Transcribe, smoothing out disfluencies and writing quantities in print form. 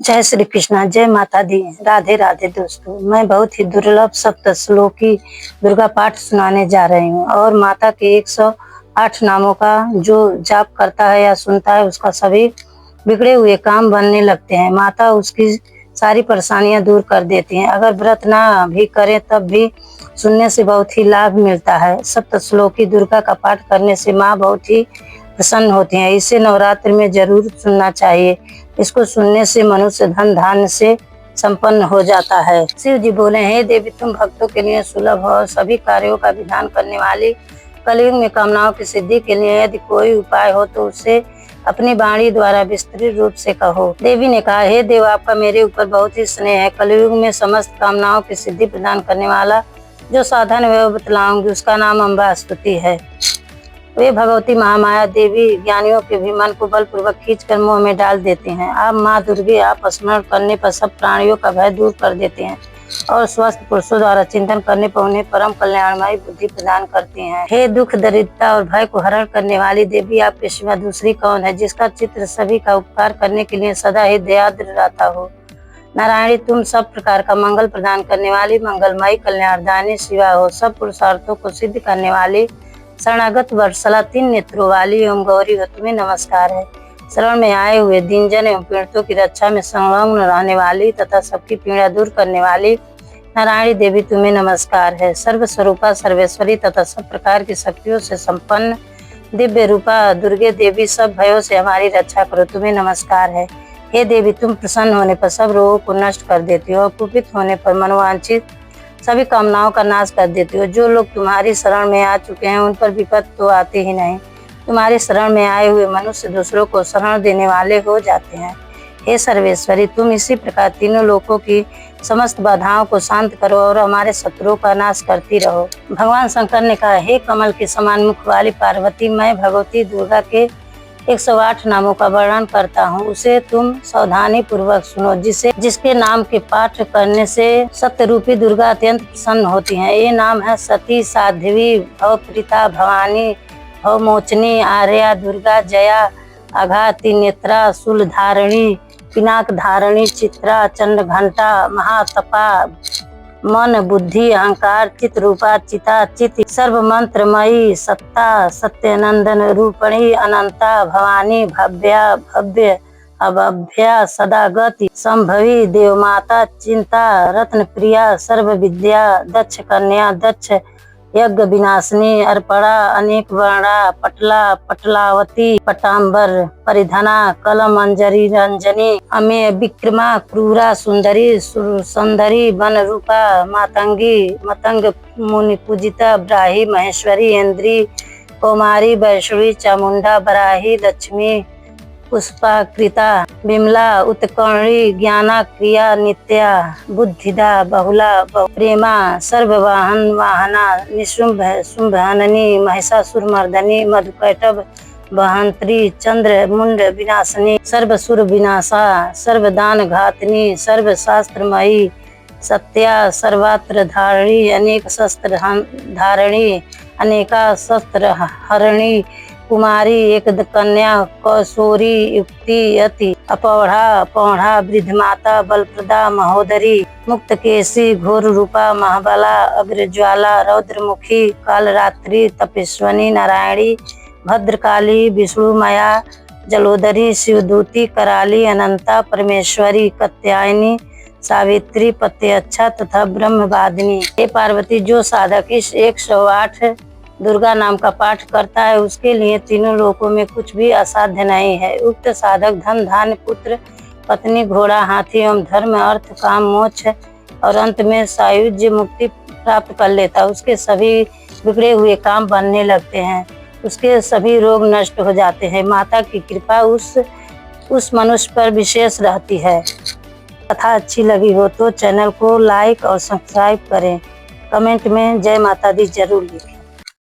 जय श्री कृष्णा, जय माता दी, राधे राधे दोस्तों। मैं बहुत ही दुर्लभ सप्त श्लोकी दुर्गा पाठ सुनाने जा रही हूँ और माता के 108 नामों का जो जाप करता है या सुनता है उसका सभी बिगड़े हुए काम बनने लगते हैं। माता उसकी सारी परेशानियां दूर कर देती हैं। अगर व्रत ना भी करें तब भी सुनने से बहुत ही लाभ मिलता है। सप्त श्लोकी दुर्गा का पाठ करने से माँ बहुत ही प्रसन्न होती हैं। इसे नवरात्र में जरूर सुनना चाहिए। इसको सुनने से मनुष्य धन धान्य से संपन्न हो जाता है। शिव जी बोले, हे देवी, तुम भक्तों के लिए सुलभ और सभी कार्यों का विधान करने वाली, कलयुग में कामनाओं की सिद्धि के लिए यदि कोई उपाय हो तो उसे अपनी वाणी द्वारा विस्तृत रूप से कहो। देवी ने कहा, हे देव, आपका मेरे ऊपर बहुत ही स्नेह है। कलयुग में समस्त कामनाओं की सिद्धि प्रदान करने वाला जो साधन वे बतलाऊंगी उसका नाम अम्बा स्तुति है। वे भगवती महामाया देवी ज्ञानियों के भी मन को बलपूर्वक खींचकर मोह में डाल देते हैं। आप माँ दुर्गे, आप स्मरण करने पर सब प्राणियों का भय दूर कर देते हैं और स्वस्थ पुरुषों द्वारा चिंतन करने पर उन्हें परम कल्याणमयी बुद्धि प्रदान करती हैं। हे दुख, दरिद्रता और भय को हरण करने वाली देवी, आपके सिवा दूसरी कौन है जिसका चित्र सभी का उपकार करने के लिए सदा ही दयाद्र रहता हो। नारायणी, तुम सब प्रकार का मंगल प्रदान करने वाली मंगलमयी कल्याणदायिनी शिवा हो। सब पुरुषार्थों को सिद्ध करने वाली शरणागत वत्सला, 3 नेत्रों वाली ओम गौरी हो, तुम्हें नमस्कार है। शरण में आए हुए दीनजन एवं पीड़ितों की रक्षा में संलग्न रहने वाली तथा सबकी पीड़ा दूर करने वाली नारायणी देवी, तुम्हें नमस्कार है। सर्वस्वरूपा, सर्वेश्वरी तथा सब प्रकार की शक्तियों से संपन्न दिव्य रूपा दुर्गे देवी, सब भयों से हमारी रक्षा करो, तुम्हें नमस्कार है। हे देवी, तुम प्रसन्न होने पर सब रोगों को नष्ट कर देती हो और कुपित होने पर मनोवांछित सभी कामनाओं का नाश कर देती हो। जो लोग तुम्हारी शरण में आ चुके हैं उन पर विपद तो आते ही नहीं। तुम्हारी शरण में आए हुए मनुष्य दूसरों को शरण देने वाले हो जाते हैं। हे सर्वेश्वरी, तुम इसी प्रकार तीनों लोकों की समस्त बाधाओं को शांत करो और हमारे शत्रुओं का नाश करती रहो। भगवान शंकर ने कहा, हे कमल के समान मुख वाली पार्वती, मैं भगवती दुर्गा के 108 नामों का वर्णन करता हूँ, उसे तुम सावधानी पूर्वक सुनो। जिसके नाम के पाठ करने से सत्य रूपी दुर्गा अत्यंत प्रसन्न होती हैं। ये नाम है सती, साध्वी, भवप्रीता, भवानी, भवमोचनी, आर्या, दुर्गा, जया, अघाती, नेत्रा, शूलधारिणी, पिनाक धारिणी, चित्रा, चंद्रघंटा, महातपा, मन, बुद्धि, अहंकार, चित रूपा, चिता, चित, सर्व मंत्रमयी, सत्ता, सत्यनंदन रूपणी, अनंता, भवानी, भव्या, भव्य, अभव्या, सदा गति, संभवी, देवमाता, चिंता, रत्न प्रिया, सर्व विद्या, दक्ष कन्या, दक्ष यज्ञ विनाशिनी, अर्पणा, अनेक वर्णा, पटला, पटलावती, पटाम्बर, परिधना, कलम अंजरी रंजनी, अमेय, विक्रमा, क्रूरा, सुंदरी, सुंदरी, वन रूपा, मातंगी, मतंग, मुनि पूजिता, ब्राही, महेश्वरी, इंद्री, कौमारी, वैष्णवी, चामुंडा, बराही, लक्ष्मी, पुष्पाकृता, विमला, उत्कर्णी, ज्ञाना, क्रिया, नित्या, बुद्धिदा, बहुला, प्रेमा, सर्ववाहन, वाहना, निशुंभ, शुंभहननी, महिषासुरमर्दनी, मधुकैटभ वहंत्री, चंद्र मुंड विनाशिनी, सर्वसुर विनाशा, सर्वदान घातनी, सर्वशास्त्रमयी, सत्या, सर्वात्र धारिणी, अनेक शस्त्र धारिणी, अनेका शस्त्र हरणी, कुमारी, एक कन्या, कौशोरी, युक्ति, यति, अपौढ़ा, पौढ़ा, वृद्धमाता, बलप्रदा, महोदरी, मुक्त केसी, घोर रूपा, महाबला, अग्रज्वाला, रौद्रमुखी, कालरात्रि, तपेश्वनी, नारायणी, भद्रकाली, विष्णुमया, जलोदरी, शिवदूती, कराली, अनंता, परमेश्वरी, कात्यायनी, सावित्री, प्रत्यक्षा तथा ब्रह्मवादिनी। हे पार्वती, जो साधक इस 108 दुर्गा नाम का पाठ करता है उसके लिए तीनों लोकों में कुछ भी असाध्य नहीं है। उक्त साधक धन धान्य, पुत्र, पत्नी, घोड़ा, हाथी एवं धर्म, अर्थ, काम, मोक्ष और अंत में सायुज्य मुक्ति प्राप्त कर लेता है। उसके सभी बिगड़े हुए काम बनने लगते हैं, उसके सभी रोग नष्ट हो जाते हैं। माता की कृपा उस मनुष्य पर विशेष रहती है। कथा अच्छी लगी हो तो चैनल को लाइक और सब्सक्राइब करें। कमेंट में जय माता दी जरूर लिखें।